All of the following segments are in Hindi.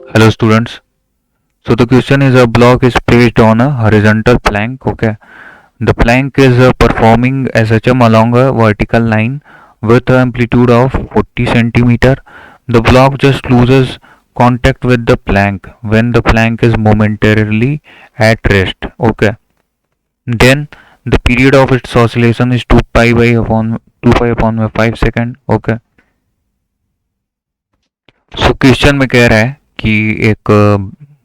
Hello students. So the question is a block is placed on a horizontal plank. Okay. The plank is performing SHM along a vertical line with an amplitude of 40 centimeter. The block just loses contact with the plank when the plank is momentarily at rest. Okay. Then the period of its oscillation is 2 pi upon 5 second. Okay. So question में कह रहा है कि एक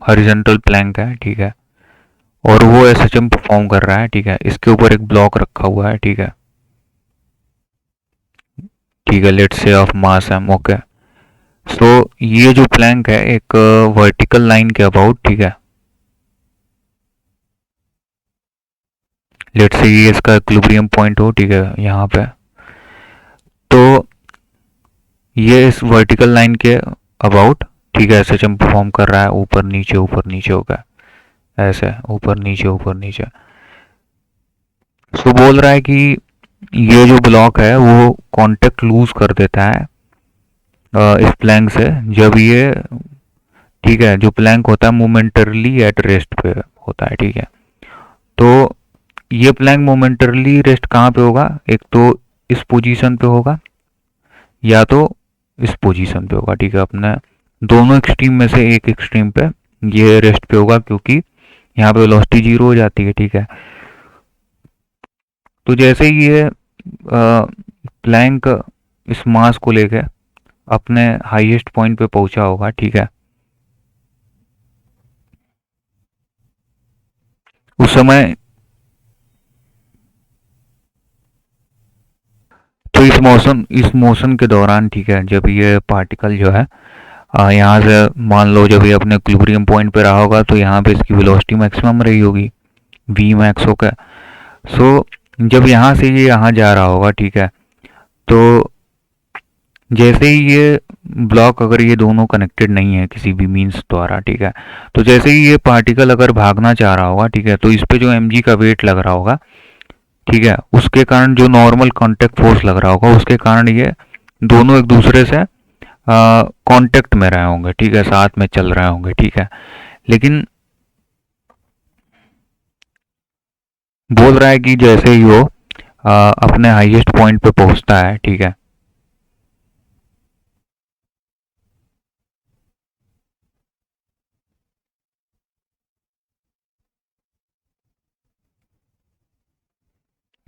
हॉरिजॉन्टल प्लैंक है, ठीक है, और वो एसएचएम परफॉर्म कर रहा है, ठीक है, इसके ऊपर एक ब्लॉक रखा हुआ है, ठीक है, ठीक है, let's say of mass M. Okay. So ये जो प्लैंक है एक वर्टिकल लाइन के अबाउट, ठीक है, लेट्स से ये इसका इक्विलिब्रियम पॉइंट हो, ठीक है, यहाँ पे। तो ये इस वर्टिकल लाइन के अबाउट, ठीक है, एसएचएम परफॉर्म कर रहा है, ऊपर नीचे होगा, ऐसे ऊपर नीचे। सो बोल रहा है कि ये जो ब्लॉक है वो कांटेक्ट लूज कर देता है इस प्लैंक से जब ये, ठीक है, जो प्लैंक होता है मोमेंटरली एट रेस्ट पे होता है, ठीक है। तो ये प्लैंक मोमेंटरली रेस्ट कहाँ पे होगा? एक तो इस पोजीशन पे होगा या तो इस पोजीशन पे होगा, ठीक है, अपने दोनों एक्सट्रीम में से एक एक्सट्रीम पे ये रेस्ट पे होगा क्योंकि यहाँ पे वेलोसिटी जीरो हो जाती है, ठीक है। तो जैसे ही ये प्लैंक इस मास को लेके अपने हाईएस्ट पॉइंट पे पहुंचा होगा, ठीक है, उस समय, तो इस मोशन के दौरान, ठीक है, जब ये पार्टिकल जो है यहाँ से मान लो जब ये अपने इक्विलिब्रियम पॉइंट पे रहा होगा तो यहाँ पे इसकी वेलोसिटी मैक्सिमम रही होगी, वी मैक्स होगा। सो जब यहाँ से ये यहाँ जा रहा होगा, ठीक है, तो जैसे ही ये ब्लॉक, अगर ये दोनों कनेक्टेड नहीं है किसी भी मीन्स द्वारा, ठीक है, तो जैसे ही ये पार्टिकल अगर भागना चाह रहा होगा, ठीक है, तो इस पे जो एम का वेट लग रहा होगा, ठीक है, उसके कारण जो नॉर्मल कांटेक्ट फोर्स लग रहा होगा उसके कारण ये दोनों एक दूसरे से कांटेक्ट में रहे होंगे, ठीक है, साथ में चल रहे होंगे, ठीक है। लेकिन बोल रहा है कि जैसे ही वो अपने हाईएस्ट पॉइंट पे पहुंचता है, ठीक है,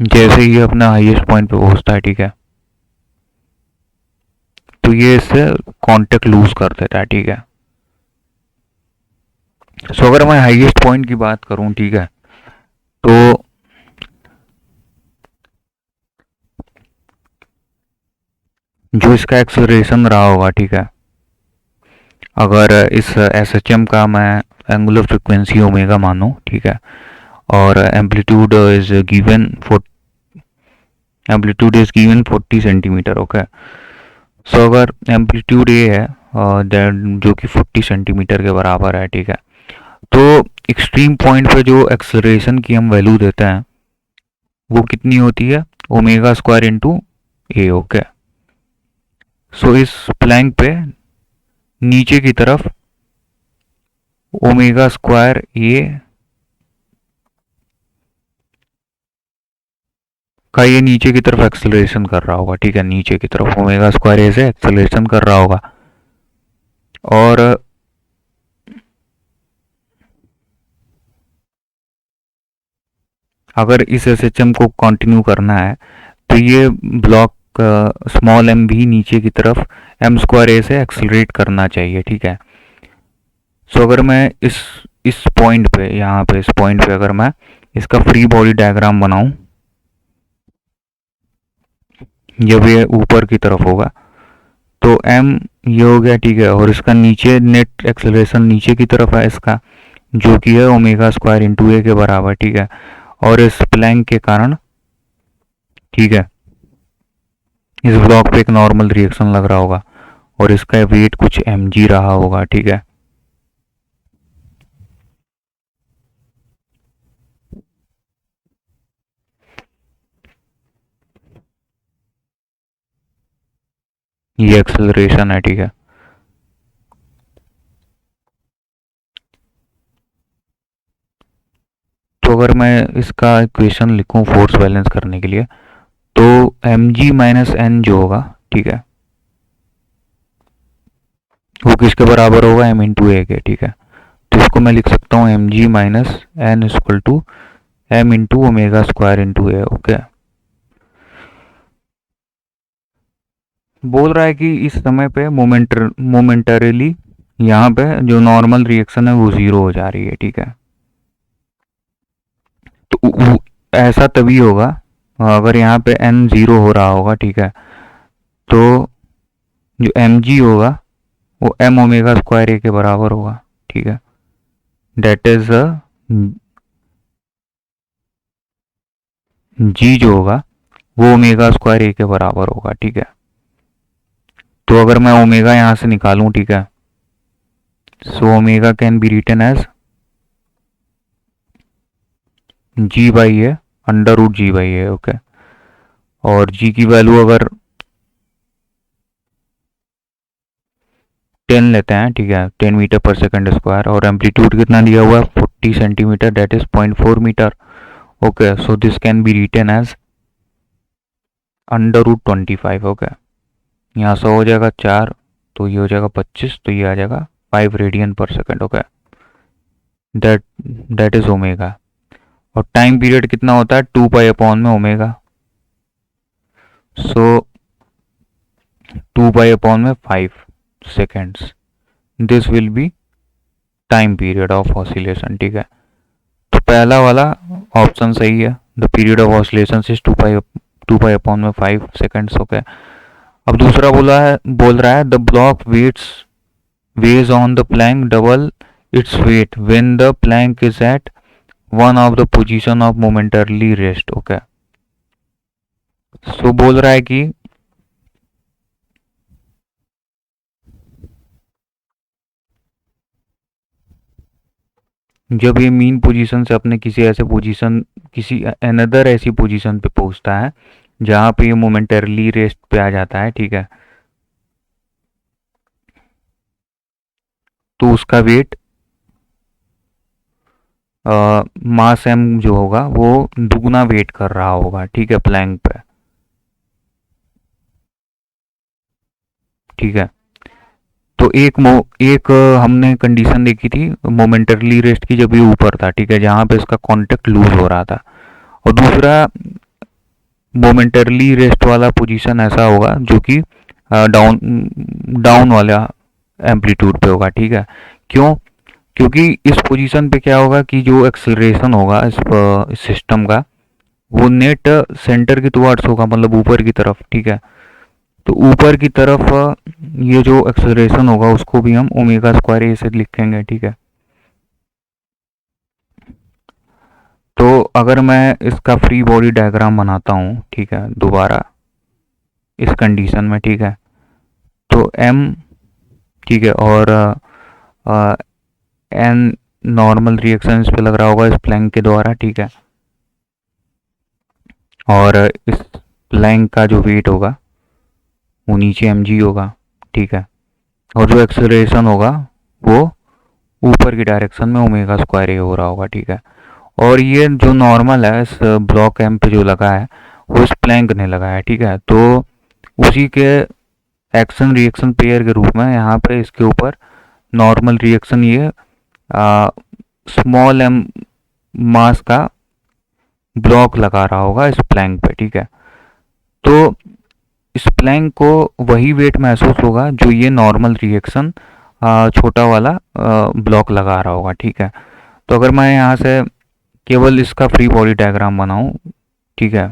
जैसे ही ये अपने हाईएस्ट पॉइंट पे पहुंचता है, ठीक है, तो ये इससे कांटेक्ट लूज कर देता है, ठीक है। सो अगर मैं हाईएस्ट पॉइंट की बात करूं, ठीक है, तो जो इसका एक्सेलरेशन रहा होगा, ठीक है, अगर इस एस एच एम का मैं एंगुलर फ्रिक्वेंसी ओमेगा मानूं, ठीक है, और amplitude is given 40 centimetre. Okay. So अगर एम्पलीट्यूड ये है जो कि 40 सेंटीमीटर के बराबर है, ठीक है, तो एक्सट्रीम पॉइंट पे जो एक्सेलरेशन की हम वैल्यू देते हैं वो कितनी होती है? Omega square into A. Okay. सो इस प्लैंक पे नीचे की तरफ ओमेगा स्क्वायर ए का ये नीचे की तरफ एक्सेलरेशन कर रहा होगा, ठीक है, नीचे की तरफ ओमेगा स्क्वायर ए से एक्सेलरेशन कर रहा होगा। और अगर इस एसएचएम को कंटिन्यू करना है तो ये ब्लॉक स्मॉल एम भी नीचे की तरफ एम स्क्वायर ए से एक्सेलरेट करना चाहिए, ठीक है। सो अगर मैं इस पॉइंट पे, यहाँ पे इस पॉइंट पे अगर मैं इसका फ्री बॉडी डायग्राम बनाऊं जब ये ऊपर की तरफ होगा तो एम ये हो गया, ठीक है, और इसका नीचे नेट एक्सेलरेशन नीचे की तरफ है इसका, जो कि है ओमेगा स्क्वायर इंटू ए के बराबर, ठीक है। और इस प्लैंक के कारण, ठीक है, इस ब्लॉक पे एक नॉर्मल रिएक्शन लग रहा होगा और इसका वेट कुछ एम जी रहा होगा, ठीक है। ये एक्सेलरेशन है, ठीक है। तो अगर मैं इसका इक्वेशन लिखूं फोर्स बैलेंस करने के लिए, तो एम जी माइनस एन जो होगा, ठीक है, वो किसके बराबर होगा, एम इंटू ए के, ठीक है। तो इसको मैं लिख सकता हूँ M G minus N equal to M into omega square into A. Okay, बोल रहा है कि इस समय पे मोमेंटरीली यहाँ पे जो नॉर्मल रिएक्शन है वो ज़ीरो हो जा रही है, ठीक है। तो ऐसा तभी होगा अगर यहाँ पे एन ज़ीरो हो रहा होगा, ठीक है। तो जो एम जी होगा वो एम ओमेगा स्क्वायर ए के बराबर होगा, ठीक है। डेट इज जी जो होगा वो ओमेगा स्क्वायर ए के बराबर होगा, ठीक है। तो अगर मैं ओमेगा यहाँ से निकालूं, ठीक है, so omega can be written as G by A under root G by A. Okay, और जी की वैल्यू अगर 10 लेते हैं, ठीक है, 10 मीटर पर सेकंड स्क्वायर, और एम्पलीट्यूड कितना दिया हुआ है 40 centimetre, that is 0.4 metre. Okay, so this can be written as under root 25। Okay, यहाँ से हो जाएगा 4, तो ये हो जाएगा 25, तो ये आ जाएगा 5 radian per second. Okay, that that is omega. और टाइम पीरियड कितना होता है 2 पाई अपॉन में ओमेगा, सो 2 पाई अपॉन में 5 seconds, this will be time period of oscillation, ठीक है। तो पहला वाला ऑप्शन सही है, the period of oscillation is 2 pi upon में 5 सेकेंड्स। ओके, अब दूसरा बोल रहा है the block weighs on the plank double its weight when the plank is at one of the position of momentarily rest. Okay, so बोल रहा है कि जब ये मीन पोजीशन से अपने किसी अनदर ऐसी पोजीशन पे पहुंचता है जहां पे ये मोमेंटरली रेस्ट पे आ जाता है, ठीक है, तो उसका वेट मास एम जो होगा वो दुगना वेट कर रहा होगा, ठीक है, प्लैंक पे, ठीक है। तो एक हमने कंडीशन देखी थी मोमेंटरली रेस्ट की, जब ये ऊपर था, ठीक है, जहां पे इसका कांटेक्ट लूज हो रहा था। और दूसरा मोमेंटरली रेस्ट वाला पोजीशन ऐसा होगा जो कि डाउन डाउन वाला एम्पलीट्यूड पे होगा, ठीक है। क्यों? क्योंकि इस पोजीशन पे क्या होगा कि जो एक्सेलरेशन होगा इस सिस्टम का वो नेट सेंटर की टुवर्ड्स होगा, मतलब ऊपर की तरफ, ठीक है। तो ऊपर की तरफ ये जो एक्सेलरेशन होगा उसको भी हम ओमेगा स्क्वायर ए से लिखेंगे, ठीक है। तो अगर मैं इसका फ्री बॉडी डायग्राम बनाता हूँ, ठीक है, दोबारा इस कंडीशन में, ठीक है, तो एम, ठीक है, और एन नॉर्मल रिएक्शन इस पे लग रहा होगा इस प्लैंक के द्वारा, ठीक है। और इस प्लैंक का जो वेट होगा वो नीचे एम जी होगा, ठीक है। और जो एक्सेलरेशन होगा वो ऊपर की डायरेक्शन में ओमेगा स्क्वायर ए हो रहा होगा, ठीक है। और ये जो नॉर्मल है इस ब्लॉक एम पे जो लगा है वो इस प्लैंक ने लगा है, ठीक है। तो उसी के एक्शन रिएक्शन पेयर के रूप में यहाँ पे इसके ऊपर नॉर्मल रिएक्शन ये स्मॉल एम मास का ब्लॉक लगा रहा होगा इस प्लैंक पे, ठीक है। तो इस प्लैंक को वही वेट महसूस होगा जो ये नॉर्मल रिएक्शन छोटा वाला ब्लॉक लगा रहा होगा, ठीक है। तो अगर मैं यहाँ से केवल इसका फ्री बॉडी डायग्राम बनाऊं, ठीक है,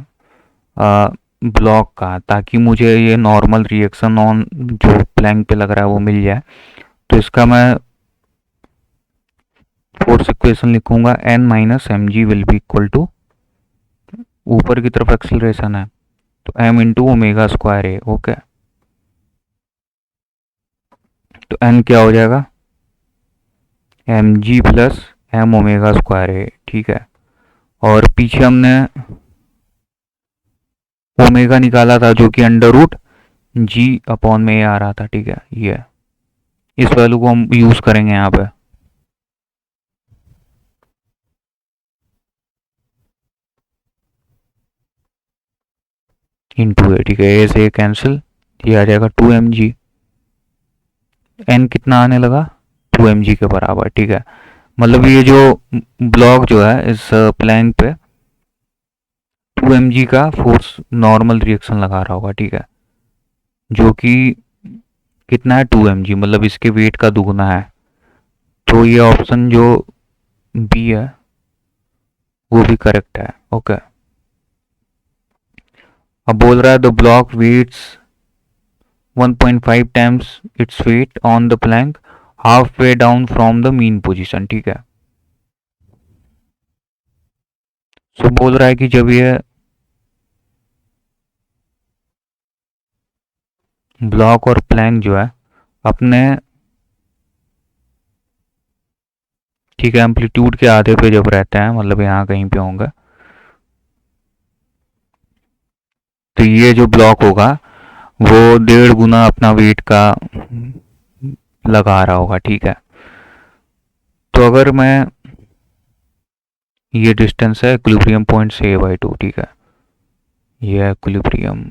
ब्लॉक का, ताकि मुझे ये नॉर्मल रिएक्शन ऑन जो प्लैंक पे लग रहा है वो मिल जाए, तो इसका मैं फोर्स इक्वेशन लिखूंगा N minus M G will be equal to, ऊपर की तरफ एक्सेलरेशन है तो M into omega square A. Okay, तो एन क्या हो जाएगा, M G plus M omega square A, ठीक है। और पीछे हमने ओमेगा निकाला था जो कि अंडर रूट जी अपॉन में ए आ रहा था, ठीक है। ये इस वैल्यू को हम यूज करेंगे यहाँ पे। इंटू ए, ठीक है, ए से ए कैंसिल, ये आ जाएगा 2 mg। एन कितना आने लगा, 2 mg के बराबर, ठीक है। मतलब ये जो ब्लॉक जो है इस प्लैंक पे 2 mg का फोर्स नॉर्मल रिएक्शन लगा रहा होगा, ठीक है, जो कि कितना है 2 mg, मतलब इसके वेट का दुगना है। तो ये ऑप्शन जो बी है वो भी करेक्ट है। ओके, अब बोल रहा है the block weighs 1.5 times its weight on the plank half way down from the mean position, ठीक है। सो बोल रहा है कि जब ये ब्लॉक और प्लैंक जो है अपने, ठीक है, एम्पलीट्यूड के आधे पे जब रहते हैं, मतलब यहाँ कहीं पे होंगे, तो ये जो ब्लॉक होगा वो 1.5 गुना अपना वेट का लगा रहा होगा, ठीक है। तो अगर मैं, ये डिस्टेंस है इक्विलिब्रियम पॉइंट से a/2, ठीक है, ये इक्विलिब्रियम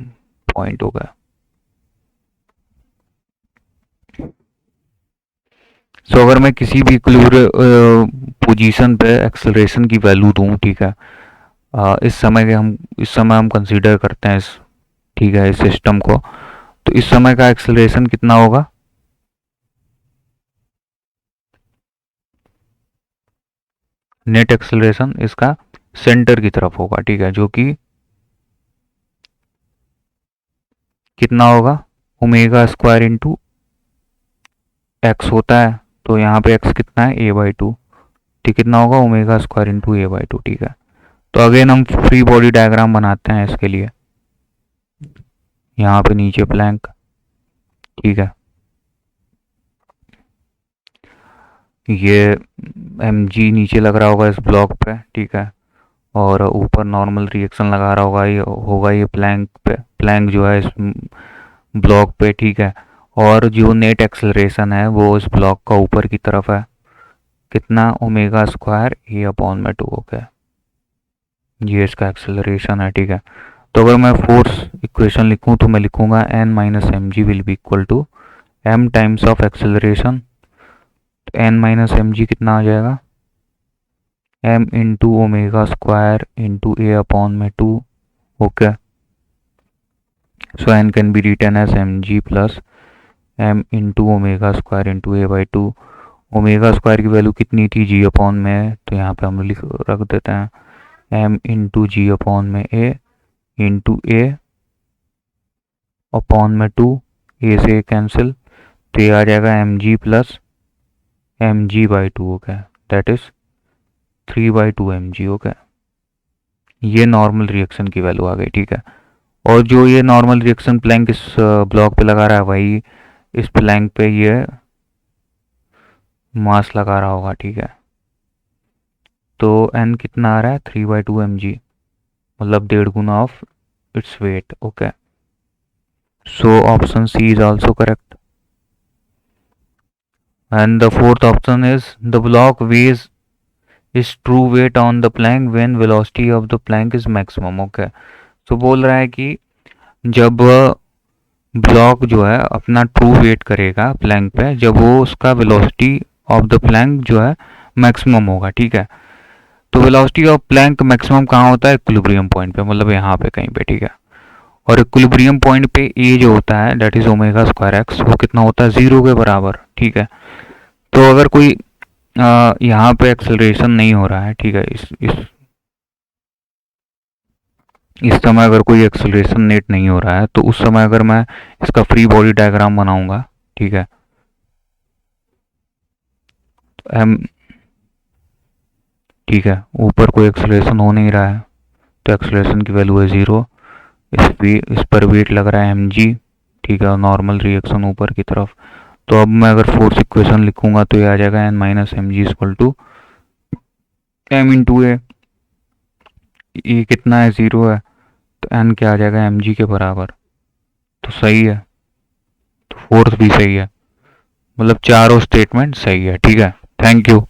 पॉइंट होगा। सो अगर मैं किसी भी पोजीशन पे एक्सेलरेशन की वैल्यू दूं, ठीक है, इस समय हम कंसीडर करते हैं इस, ठीक है, इस सिस्टम को, तो इस समय का एक्सेलरेशन कितना होगा, नेट एक्सेलरेशन इसका सेंटर की तरफ होगा, ठीक है, जो कि कितना होगा, ओमेगा स्क्वायर इंटू एक्स होता है। तो यहाँ पे एक्स कितना है, a/2, ठीक, कितना होगा, ओमेगा स्क्वायर इंटू a/2, ठीक है। तो अगेन हम फ्री बॉडी डायग्राम बनाते हैं इसके लिए, यहाँ पे नीचे प्लैंक, ठीक है, ये mg नीचे लग रहा होगा इस ब्लॉक पे, ठीक है, और ऊपर नॉर्मल रिएक्शन लगा रहा होगा ये प्लैंक पे, प्लैंक जो है इस ब्लॉक पे, ठीक है। और जो नेट एक्सेलरेशन है वो इस ब्लॉक का ऊपर की तरफ है, कितना, ओमेगा स्क्वायर a/2, ओके, ये इसका एक्सेलरेशन है, ठीक है। तो अगर मैं फोर्स इक्वेशन लिखूं तो मैं लिखूंगा n minus M G will be equal to m times of acceleration. तो n माइनस एम जी कितना आ जाएगा, m into omega square into a/2, okay. So n can be written as mg plus m into omega square into a/2। Omega square की वैल्यू कितनी थी, g/में, तो यहाँ पे हम रख देते हैं m इंटू g/में a इंटू a अपॉन में 2, a से a कैंसिल, तो ये आ जाएगा mg plus mg/2, okay, that is 3/2 mg, okay. ये नॉर्मल रिएक्शन की वैल्यू आ गई, ठीक है। और जो ये नॉर्मल रिएक्शन प्लैंक इस ब्लॉक पे लगा रहा है वही इस प्लैंक पे ये मास लगा रहा होगा, ठीक है। तो n कितना आ रहा है, 3/2 mg, मतलब 1.5 गुना of its weight, okay. So option C is also correct. And the fourth option is the block weighs its true weight on the plank when velocity of the plank is maximum, okay. तो बोल रहा है कि जब ब्लॉक जो है अपना ट्रू वेट करेगा प्लैंक पे जब वो उसका वेलोसिटी ऑफ द प्लैंक जो है मैक्सिमम होगा, ठीक है। तो वेलोसिटी ऑफ प्लैंक मैक्सिमम कहाँ होता है, इक्विलिब्रियम पॉइंट पे, मतलब यहाँ पे कहीं पे, ठीक है। और इक्विलिब्रियम पॉइंट पे ए जो होता है that is omega square x, वो कितना होता है, 0 के बराबर, ठीक है। तो अगर कोई यहाँ पे एक्सेलरेशन नहीं हो रहा है, ठीक है, इस समय अगर कोई एक्सेलरेशन नेट नहीं हो रहा है, तो उस समय अगर मैं इसका फ्री बॉडी डायग्राम बनाऊंगा, ठीक है, तो एम, ठीक है, ऊपर कोई एक्सेलरेशन हो नहीं रहा है, तो एक्सेलरेशन की वैल्यू है 0। इस पर वेट लग रहा है mg, ठीक है, और नॉर्मल रिएक्शन ऊपर की तरफ। तो अब मैं अगर फोर्स इक्वेशन लिखूंगा तो ये आ जाएगा n minus M G equal to m into A, ये कितना है, 0 है, तो n क्या आ जाएगा, mg के बराबर। तो सही है, तो फोर्थ भी सही है, मतलब चारों स्टेटमेंट सही है, ठीक है। Thank you.